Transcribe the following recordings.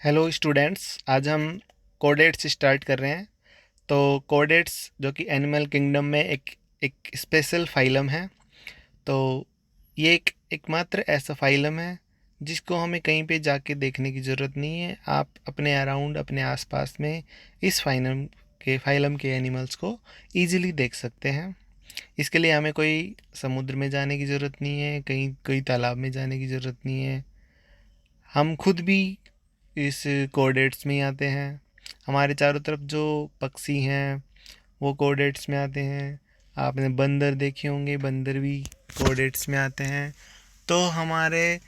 Hello students, आज हम कोडेट्स start कर रहे हैं। तो कोडेट्स जो कि एनिमल किंगडम में एक एक स्पेशल फाइलम है। तो ये एक एकमात्र ऐसा फाइलम है जिसको हमें कहीं पे जाके देखने की ज़रूरत नहीं है। आप अपने अराउंड, अपने आसपास में इस फाइलम के एनिमल्स को इजीली देख सकते हैं। इसके लिए हमें कोई समुद्र में जाने की ज़रूरत नहीं है, कहीं कोई तालाब में जाने की ज़रूरत नहीं है। हम खुद भी इस कोऑर्डिनेट्स में ही आते हैं। हमारे चारों तरफ जो पक्षी हैं वो कोऑर्डिनेट्स में आते हैं। आपने बंदर देखे होंगे, बंदर भी कोऑर्डिनेट्स में आते हैं। तो हमारे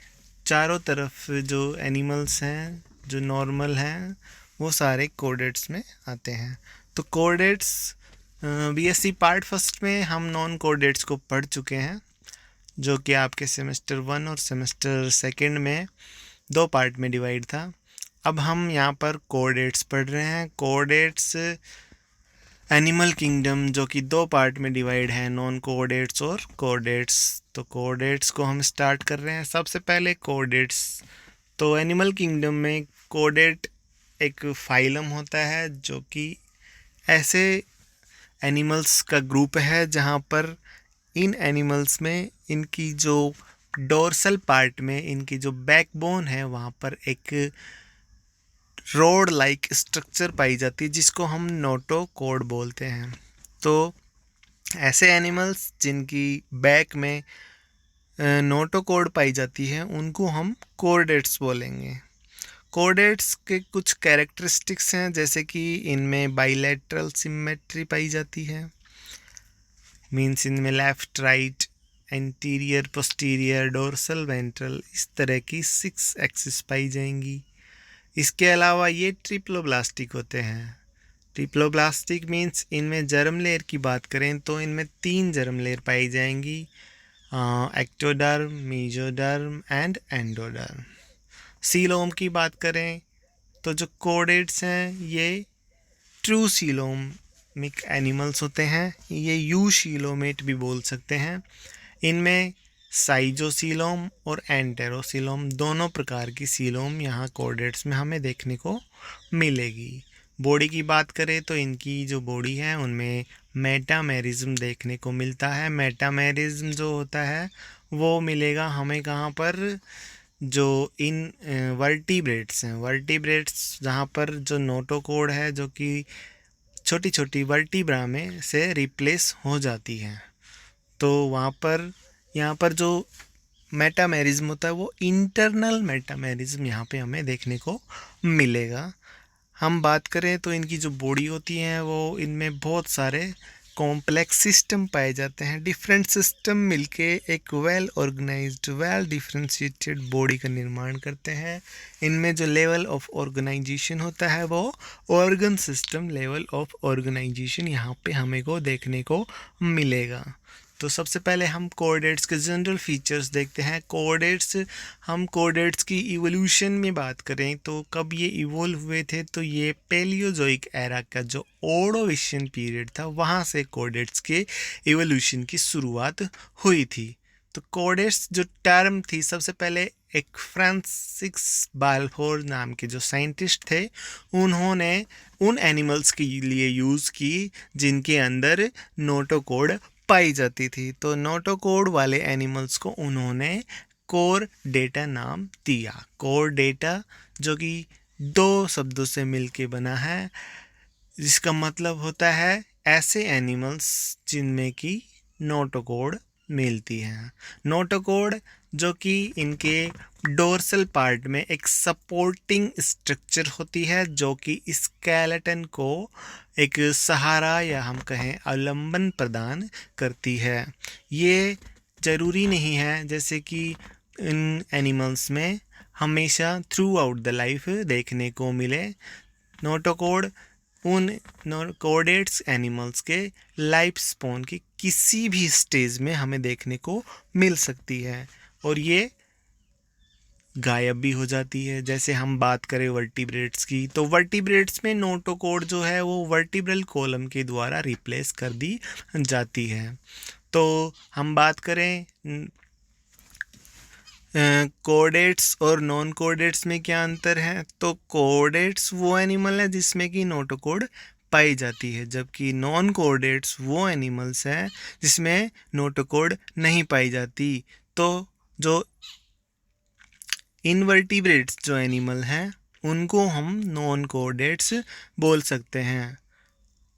चारों तरफ जो एनिमल्स हैं, जो नॉर्मल हैं, वो सारे कोऑर्डिनेट्स में आते हैं। तो कोऑर्डिनेट्स बीएससी पार्ट फर्स्ट में हम नॉन कोऑर्डिनेट्स को पढ़ चुके हैं, जो कि आपके सेमेस्टर 1 और सेमेस्टर सेकंड में दो पार्ट में डिवाइड था। अब हम यहाँ पर कोऑर्डिनेट्स पढ़ रहे हैं। कोऑर्डिनेट्स एनिमल किंगडम जो कि दो पार्ट में डिवाइड है, नॉन कोऑर्डिनेट्स और कोऑर्डिनेट्स। तो कोऑर्डिनेट्स को हम स्टार्ट कर रहे हैं। सबसे पहले कोऑर्डिनेट्स। तो एनिमल किंगडम में कोऑर्डिनेट एक फाइलम होता है जो कि ऐसे एनिमल्स का ग्रुप है जहाँ पर इन एनिमल्स में इनकी जो डोर्सल पार्ट में इनकी जो बैकबोन है वहाँ पर एक रोड लाइक स्ट्रक्चर पाई जाती है जिसको हम नोटोकॉर्ड बोलते हैं। तो ऐसे एनिमल्स जिनकी बैक में नोटोकॉर्ड पाई जाती है उनको हम कोऑर्डिनेट्स बोलेंगे। कोऑर्डिनेट्स के कुछ कैरेक्टरिस्टिक्स हैं, जैसे कि इनमें बाइलेटरल सिमेट्री पाई जाती है। मीन्स इनमें left, right, anterior, posterior, dorsal, ventral, इस तरह की 6 एक्सिस पाई जाएंगी। इसके अलावा ये ट्रिप्लोब्लास्टिक होते हैं। ट्रिप्लोब्लास्टिक मीन्स इनमें जर्म लेयर की बात करें तो इनमें 3 जर्म लेयर पाई जाएंगी, ectoderm, mesoderm and endoderm. Coelom की बात करें तो जो कोऑर्डिनेट्स हैं ये ट्रू सीलोमिक एनिमल्स होते हैं। ये यू सीलोमेट भी बोल सकते हैं। इनमें साइजोसीलोम और एंटेरोसीलोम दोनों प्रकार की सीलोम यहाँ कोऑर्डिनेट्स में हमें देखने को मिलेगी। बॉडी की बात करें तो इनकी जो बॉडी है उनमें मेटामेरिज्म देखने को मिलता है। मेटामेरिज्म जो होता है वो मिलेगा हमें कहाँ पर, जो इन वर्टिब्रेट्स हैं। वर्टिब्रेट्स जहाँ पर जो नोटोकॉर्ड है जो कि छोटी छोटी वर्टिब्रा में से रिप्लेस हो जाती है, तो वहाँ पर यहाँ पर जो मेटामेरिज्म होता है वो इंटरनल मेटामेरिज्म यहाँ पे हमें देखने को मिलेगा। हम बात करें तो इनकी जो बॉडी होती है वो इनमें बहुत सारे कॉम्प्लेक्स सिस्टम पाए जाते हैं। डिफरेंट सिस्टम मिलके एक well organised, well differentiated body का निर्माण करते हैं। इनमें जो लेवल ऑफ ऑर्गेनाइजेशन होता है वो organ system level of organisation यहाँ पे हमें को देखने को मिलेगा। तो सबसे पहले हम कोऑर्डिनेट्स के जनरल फीचर्स देखते हैं। हम कोऑर्डिनेट्स की इवोल्यूशन में बात करें तो कब ये इवोल्व हुए थे, तो ये पैलियोजोइक एरा का जो ओर्डोविशियन पीरियड था वहाँ से कोऑर्डिनेट्स के इवोल्यूशन की शुरुआत हुई थी। तो कोऑर्डिनेट्स जो टर्म थी, सबसे पहले एक फ्रांसिस बाल्फोर नाम के जो साइंटिस्ट थे उन्होंने उन एनिमल्स के लिए यूज़ की जिनके अंदर नोटोकॉर्ड पाई जाती थी। तो नोटोकॉर्ड वाले एनिमल्स को उन्होंने कोर डेटा नाम दिया। कोर डेटा जो कि 2 शब्दों से मिलके बना है, जिसका मतलब होता है ऐसे एनिमल्स जिनमें कि नोटोकॉर्ड मिलती है। नोटोकॉर्ड जो कि इनके डोर्सल पार्ट में एक सपोर्टिंग स्ट्रक्चर होती है जो कि स्केलेटन को एक सहारा या हम कहें अवलंबन प्रदान करती है। ये ज़रूरी नहीं है जैसे कि इन एनिमल्स में हमेशा थ्रू आउट द लाइफ देखने को मिले। नोटोकॉर्ड उन कोऑर्डिनेट्स एनिमल्स के लाइफ स्पॉन की किसी भी स्टेज में हमें देखने को मिल सकती है और ये गायब भी हो जाती है। जैसे हम बात करें वर्टिब्रेट्स की, तो वर्टिब्रेट्स में नोटोकॉर्ड जो है वो वर्टिब्रल कॉलम के द्वारा रिप्लेस कर दी जाती है। तो हम बात करें कोडेट्स और नॉन कोडेट्स में क्या अंतर है? तो कोडेट्स वो एनिमल है जिसमें कि नोटोकोड पाई जाती है, जबकि नॉन कोडेट्स वो एनिमल्स हैं जिसमें नोटोकोड नहीं पाई जाती। तो जो इनवर्टिब्रेट्स जो एनिमल हैं उनको हम नॉन कोडेट्स बोल सकते हैं।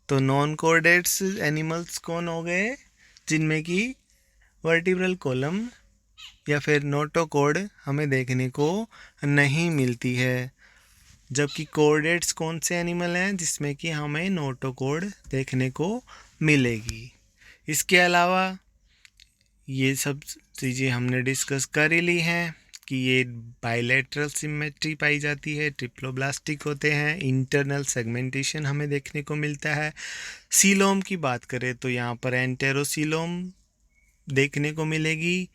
तो नॉन कोडेट्स एनिमल्स कौन हो गए? जिनमें कि वर्टिब्रल कॉलम या फिर नोटोकोड हमें देखने को नहीं मिलती है, जबकि कोडेट्स कौन से एनिमल हैं जिसमें कि हमें नोटोकोड देखने को मिलेगी। इसके अलावा ये सब चीज़ें हमने डिस्कस कर ही ली हैं कि ये बाइलेटरल सिमेट्री पाई जाती है, ट्रिप्लोब्लास्टिक होते हैं, इंटरनल सेगमेंटेशन हमें देखने को मिलता है। सीलोम की बात करें तो यहाँ पर एंटेरोसीलोम देखने को मिलेगी।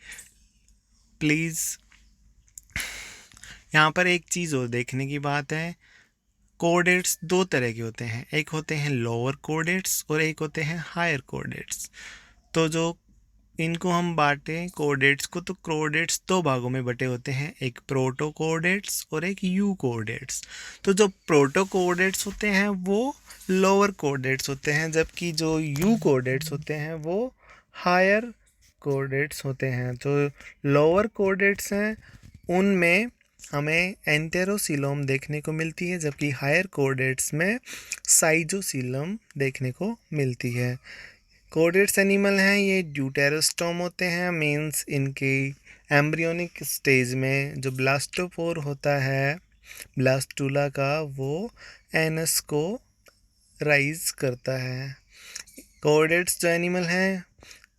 प्लीज़ यहाँ पर एक चीज़ और देखने की बात है, कोडेट्स दो तरह के होते हैं, एक होते हैं लोअर कोडेट्स और एक होते हैं हायर कोडेट्स। तो जो इनको हम बांटें कोडेट्स को, तो कोडेट्स दो भागों में बटे होते हैं, एक प्रोटो कोडेट्स और एक यू कोडेट्स। तो जो प्रोटो कोडेट्स होते हैं वो लोअर कोडेट्स होते हैं, जबकि जो यू कोडेट्स होते हैं वो हायर कोडेट्स होते हैं। जो लोअर कोडेट्स हैं उनमें हमें एंटेरोसीलोम देखने को मिलती है, जबकि हायर कोडेट्स में साइजोसीलोम देखने को मिलती है। कोडेट्स एनिमल हैं ये ड्यूटेरोस्टोम होते हैं, मीन्स इनके एम्ब्रियोनिक स्टेज में जो ब्लास्टोपोर होता है ब्लास्टूला का, वो एनस को राइज करता है। कोडेट्स जो एनिमल हैं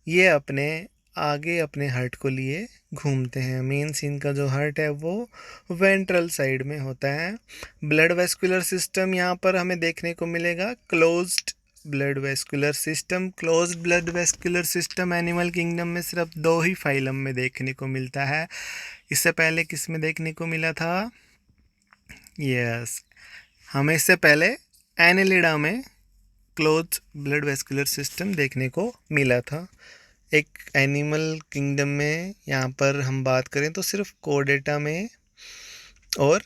ये अपने हर्ट को लिए घूमते हैं, मीन्स इनका जो हर्ट है वो वेंट्रल साइड में होता है। ब्लड वेस्कुलर सिस्टम यहाँ पर हमें देखने को मिलेगा closed blood vascular system. Closed blood vascular system animal kingdom में सिर्फ दो ही फाइलम में देखने को मिलता है। इससे पहले किस में देखने को मिला था? यस, हमें इससे पहले एनेलिडा में क्लोज ब्लड वेस्कुलर सिस्टम देखने को मिला था। एक एनिमल किंगडम में यहाँ पर हम बात करें तो सिर्फ कोर्डेटा में और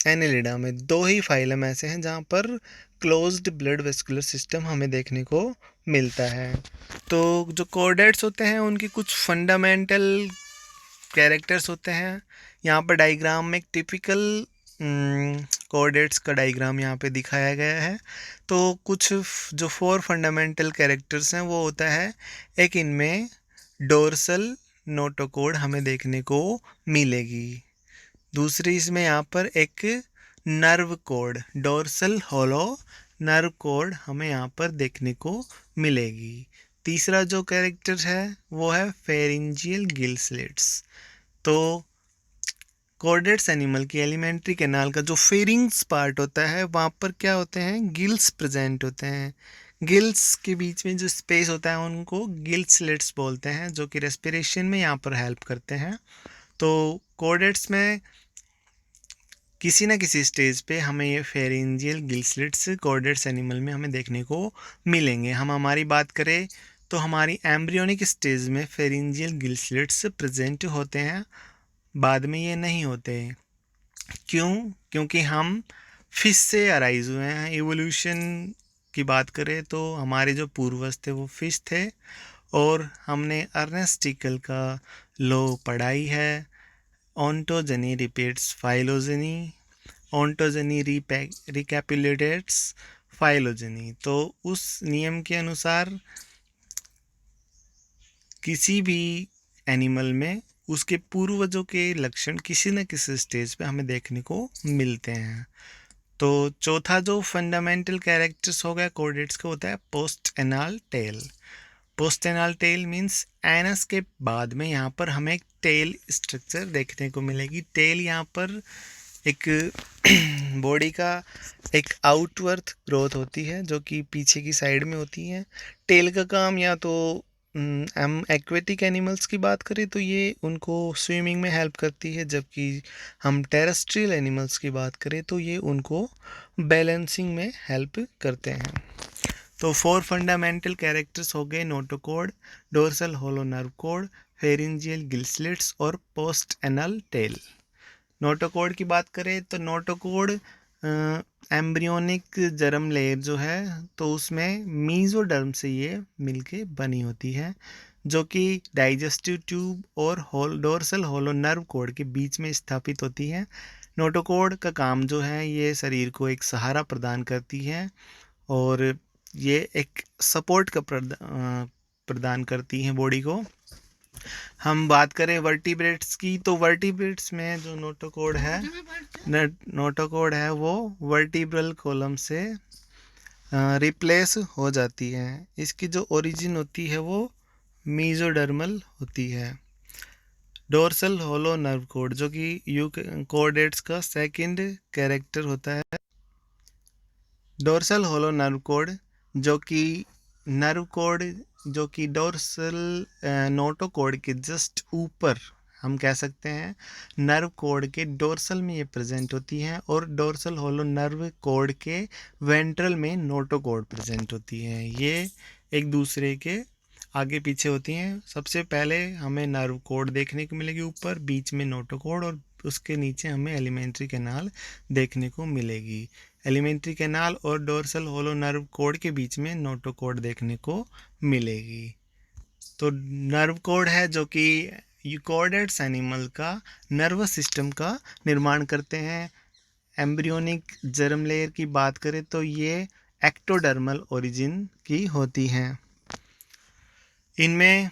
एनेलिडा में दो ही फाइलम ऐसे हैं जहाँ पर क्लोज्ड ब्लड वेस्कुलर सिस्टम हमें देखने को मिलता है। तो जो कोर्डेट्स होते हैं उनकी कुछ फंडामेंटल कैरेक्टर्स होते हैं। यहाँ पर डायग्राम में एक टिपिकल कोऑर्डिनेट्स का डायग्राम यहाँ पे दिखाया गया है। तो कुछ जो 4 फंडामेंटल कैरेक्टर्स हैं वो होता है, एक इनमें डोर्सल नोटोकोड हमें देखने को मिलेगी। दूसरी इसमें यहाँ पर एक nerve cord, dorsal hollow nerve cord हमें यहाँ पर देखने को मिलेगी। तीसरा जो कैरेक्टर है वो है फेरिंजियल गिल स्लिट्स। तो कोर्डेट्स एनिमल की एलिमेंट्री कैनाल का जो फेरिंग्स पार्ट होता है वहाँ पर क्या होते हैं? गिल्स प्रेजेंट होते हैं। गिल्स के बीच में जो स्पेस होता है उनको गिल स्लिट्स बोलते हैं, जो कि रेस्पिरेशन में यहाँ पर हेल्प करते हैं। तो कोर्डेट्स में किसी न किसी स्टेज पे हमें ये pharyngeal gill slits chordates animal में हमें देखने को मिलेंगे। हम हमारी बात करें तो हमारी एम्ब्रियोनिक स्टेज में फेरिंजियल गिल स्लिट्स प्रेजेंट होते हैं, बाद में ये नहीं होते। क्यों? क्योंकि हम फिश से अराइज हुए हैं। इवोल्यूशन की बात करें तो हमारे जो पूर्वज थे वो फिश थे, और हमने अर्नेस्ट टिकल का लॉ पढ़ाई है, ओंटोजेनी रिपीट्स फाइलोजेनी, ओंटोजेनी रिकैपुलेट्स फाइलोजेनी। तो उस नियम के अनुसार किसी भी एनिमल में उसके पूर्वजों के लक्षण किसी न किसी स्टेज पे हमें देखने को मिलते हैं। तो चौथा जो फंडामेंटल कैरेक्टर्स हो गया कोर्डेट्स का होता है post anal tail. Post anal tail means anus के बाद में यहाँ पर हमें एक टेल स्ट्रक्चर देखने को मिलेगी। टेल यहाँ पर एक बॉडी का एक आउटवर्थ ग्रोथ होती है जो कि पीछे की साइड में होती है। टेल का काम या तो हम एक्वेटिक एनिमल्स की बात करें तो ये उनको स्विमिंग में हेल्प करती है, जबकि हम टेरेस्ट्रियल एनिमल्स की बात करें तो ये उनको बैलेंसिंग में हेल्प करते हैं। तो 4 फंडामेंटल कैरेक्टर्स हो गए, notochord, dorsal hollow nerve cord, pharyngeal gill slits और पोस्ट एनल टेल। नोटोकॉर्ड की बात करें तो नोटोकॉर्ड एम्ब्रियोनिक जर्म लेयर जो है तो उसमें मीजोडर्म से ये मिलके बनी होती है, जो कि डाइजेस्टिव ट्यूब और डोर्सल होलो नर्व कोड के बीच में स्थापित होती है। नोटोकॉर्ड का काम जो है ये शरीर को एक सहारा प्रदान करती है और ये एक सपोर्ट का प्रदान करती हैं बॉडी को। हम बात करें वर्टिब्रेट्स की तो वर्टिब्रेट्स में जो नोटोकॉर्ड है वो वर्टिब्रल कॉलम से रिप्लेस हो जाती है। इसकी जो ओरिजिन होती है वो मीजोडर्मल होती है। डोर्सल होलो नर्व कोड जो कि यू कोडेट्स का सेकंड कैरेक्टर होता है। डोर्सल होलो नर्व कोड जो कि नर्व कोड जो कि डोर्सल नोटोकॉर्ड के जस्ट ऊपर हम कह सकते हैं नर्व कोड के डोर्सल में ये प्रेजेंट होती हैं और डोर्सल होलो नर्व कोड के वेंट्रल में नोटोकॉर्ड प्रेजेंट होती हैं। ये एक दूसरे के आगे पीछे होती हैं। सबसे पहले हमें नर्व कोड देखने को मिलेगी ऊपर, बीच में नोटोकॉर्ड और उसके नीचे हमें एलिमेंट्री कैनाल देखने को मिलेगी। एलिमेंट्री कैनाल और डोर्सल होलो नर्व कोड के बीच में नोटोकॉर्ड देखने को मिलेगी। तो नर्व कोड है जो कि यूकोडेट्स एनिमल का नर्वस सिस्टम का निर्माण करते हैं। एम्ब्रियोनिक जर्म लेयर की बात करें तो ये एक्टोडर्मल ओरिजिन की होती हैं। इनमें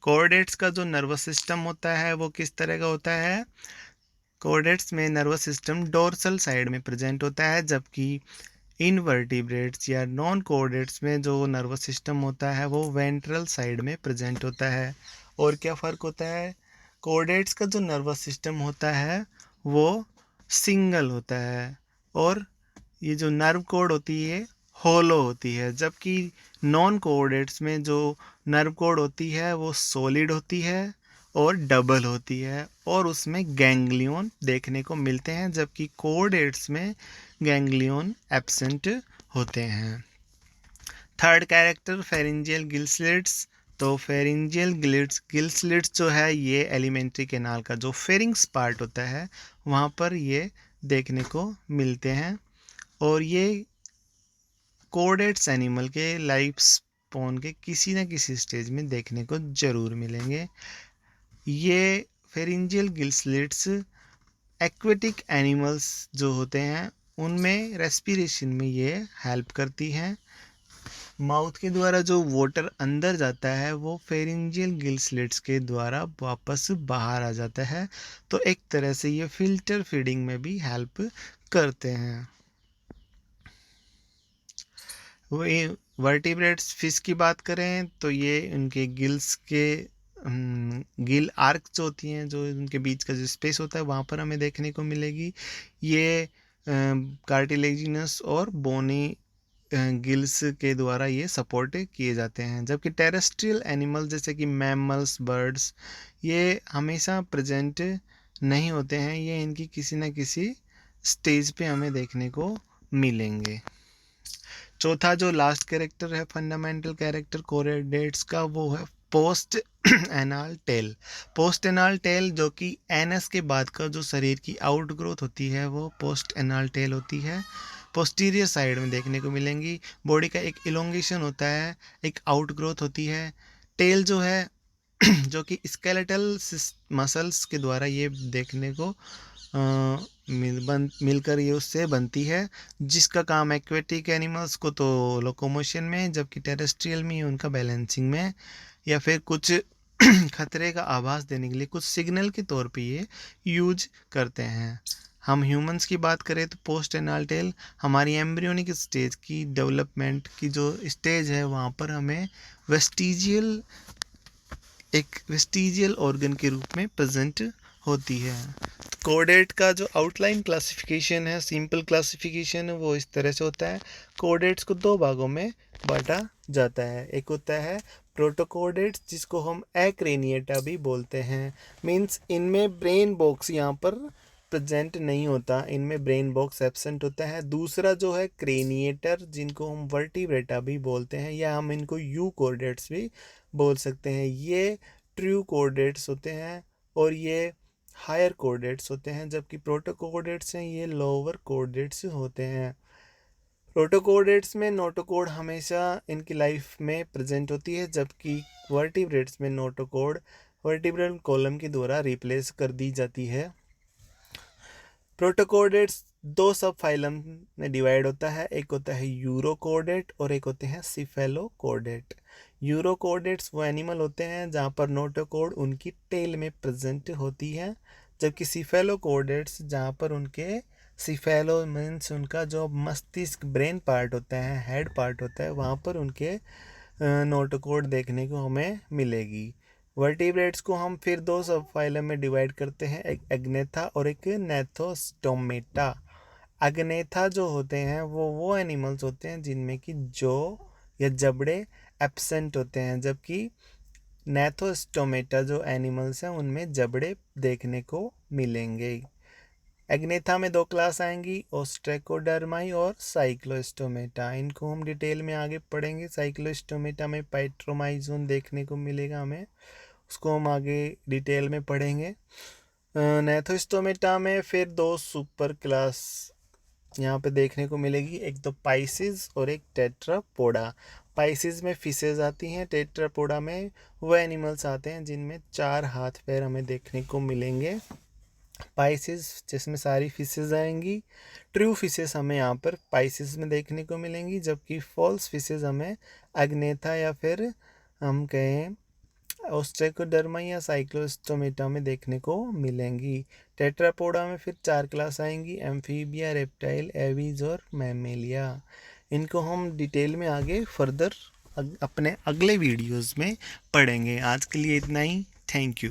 कोर्डेट्स का जो नर्वस सिस्टम होता है वो किस तरह का होता है? कोर्डेट्स में नर्वस सिस्टम डोर्सल साइड में प्रेजेंट होता है, जबकि इनवर्टिब्रेट्स या नॉन कोर्डेट्स में जो नर्वस सिस्टम होता है वो वेंट्रल साइड में प्रेजेंट होता है। और क्या फ़र्क होता है? कोर्डेट्स का जो नर्वस सिस्टम होता है वो सिंगल होता है और ये जो नर्व कोड होती है होलो होती है, जबकि नॉन कोऑर्डिनेट्स में जो नर्व कोड होती है वो सॉलिड होती है और डबल होती है और उसमें गैंग्लियन देखने को मिलते हैं, जबकि कोऑर्डिनेट्स में गैंग्लियन एब्सेंट होते हैं। Third character pharyngeal gill slits. तो फेरिंजियल गिल्सलेट्स जो है ये एलिमेंट्री कैनाल का जो फेरिंग्स पार्ट होता है वहाँ पर ये देखने को मिलते हैं और ये कोडेट्स एनिमल के लाइफ स्पॉन के किसी न किसी स्टेज में देखने को ज़रूर मिलेंगे। ये फेरिंजियल गिल्सलेट्स एक्वेटिक एनिमल्स जो होते हैं उनमें रेस्पिरेशन में ये हेल्प करती हैं। माउथ के द्वारा जो वाटर अंदर जाता है वो फेरिंजियल गिल्सलेट्स के द्वारा वापस बाहर आ जाता है, तो एक तरह से ये फिल्टर फीडिंग में भी हेल्प करते हैं। वही वर्टिब्रेट्स फिश की बात करें तो ये उनके गिल्स के गिल आर्क जो होती हैं, जो उनके बीच का जो स्पेस होता है वहाँ पर हमें देखने को मिलेगी। ये कार्टिलेजिनस और बोनी गिल्स के द्वारा ये सपोर्ट किए जाते हैं, जबकि टेरेस्ट्रियल एनिमल जैसे कि मैमल्स, बर्ड्स ये हमेशा प्रेजेंट नहीं होते हैं, ये इनकी किसी न किसी स्टेज पे हमें देखने को मिलेंगे। चौथा जो लास्ट कैरेक्टर है फंडामेंटल कैरेक्टर कोरेडेट्स का वो है post anal tail. Post anal tail जो कि एनस के बाद का जो शरीर की आउट ग्रोथ होती है वो पोस्ट एनाल टेल होती है। पोस्टीरियर साइड में देखने को मिलेंगी। बॉडी का एक इलोंगेशन होता है, एक आउट ग्रोथ होती है। टेल जो है जो कि स्केलेटल मसल्स के द्वारा ये देखने को मिलकर ये उससे बनती है, जिसका काम एक्वेटिक एनिमल्स को तो लोकोमोशन में, जबकि टेरेस्ट्रियल में उनका बैलेंसिंग में या फिर कुछ खतरे का आभास देने के लिए कुछ सिग्नल के तौर पे ये यूज करते हैं। हम ह्यूमंस की बात करें तो पोस्ट एनाल टेल हमारी एम्ब्रियोनिक स्टेज की डेवलपमेंट की जो स्टेज है वहाँ पर हमें वेस्टिजियल ऑर्गन के रूप में प्रेजेंट होती है। कोडेट का जो आउटलाइन क्लासिफिकेशन है, सिंपल क्लासिफिकेशन है, वो इस तरह से होता है। कोडेट्स को दो भागों में बांटा जाता है। एक होता है प्रोटोकोडेट्स जिसको हम एक्रेनिएटा भी बोलते हैं, मींस इनमें ब्रेन बॉक्स यहाँ पर प्रेजेंट नहीं होता, इनमें ब्रेन बॉक्स एब्सेंट होता है। दूसरा जो है क्रेनिएटर जिनको हम वर्टिब्रेटा भी बोलते हैं या हम इनको यूकोडेट्स भी बोल सकते हैं। ये ट्रू कोऑर्डिनेट्स होते हैं और ये हायर कोऑर्डिनेट्स होते हैं, जबकि प्रोटो कोऑर्डिनेट्स हैं ये लोअर कोऑर्डिनेट्स होते हैं। प्रोटो कोऑर्डिनेट्स में नोटोकोड हमेशा इनकी लाइफ में प्रेजेंट होती है, जबकि वर्टिब्रेट्स में नोटोकोड वर्टिब्रल कॉलम के द्वारा रिप्लेस कर दी जाती है। प्रोटोकोडेट्स दो सब फाइलम में डिवाइड होता है, एक होता है यूरोकोडेट और एक होते हैं सिफेलोकोडेट। यूरोकोडेट्स वो एनिमल होते हैं जहाँ पर नोटोकोड उनकी टेल में प्रेजेंट होती है, जबकि सिफेलोकोडेट्स जहाँ पर उनके सिफेलो मीन्स उनका जो मस्तिष्क ब्रेन पार्ट होता है, हेड पार्ट होता है, वहाँ पर उनके नोटोकोड देखने को हमें मिलेगी। वर्टिब्रेट्स को हम फिर दो सब फाइलम में डिवाइड करते हैं, एक एग्नेथा और एक नेथोस्टोमेटा। एग्नेथा जो होते हैं वो एनिमल्स होते हैं जिनमें कि जॉ या जबड़े एब्सेंट होते हैं, जबकि नेथोस्टोमेटा जो एनिमल्स हैं उनमें जबड़े देखने को मिलेंगे। एग्नेथा में दो क्लास आएंगी, ओस्ट्रेकोडर्माई और साइक्लोस्टोमेटा। इनको हम डिटेल में आगे पढ़ेंगे। साइक्लोस्टोमेटा में पाइट्रोमाइजोन देखने को मिलेगा हमें, उसको हम आगे डिटेल में पढ़ेंगे। नेथोस्टोमेटा में फिर दो सुपर क्लास यहाँ पे देखने को मिलेगी, एक तो पाइसिस और एक टेट्रापोडा। पाइसिस में फिशेज आती हैं, टेट्रापोडा में वो एनिमल्स आते हैं जिनमें 4 हाथ पैर हमें देखने को मिलेंगे। पाइसिस जिसमें सारी फिशेज आएंगी। ट्रू फिशेस हमें यहाँ पर पाइसिस में देखने को मिलेंगी, जबकि फॉल्स फिशेज हमें एग्नेथा या फिर हम कहें ओस्ट्रेकोडर्मा या साइक्लोस्टोमेटा में देखने को मिलेंगी। टेट्रापोडा में फिर 4 क्लास आएंगी, एम्फीबिया, रेप्टाइल, एवीज और मैमेलिया। इनको हम डिटेल में आगे फर्दर अपने अगले वीडियोस में पढ़ेंगे। आज के लिए इतना ही। Thank you.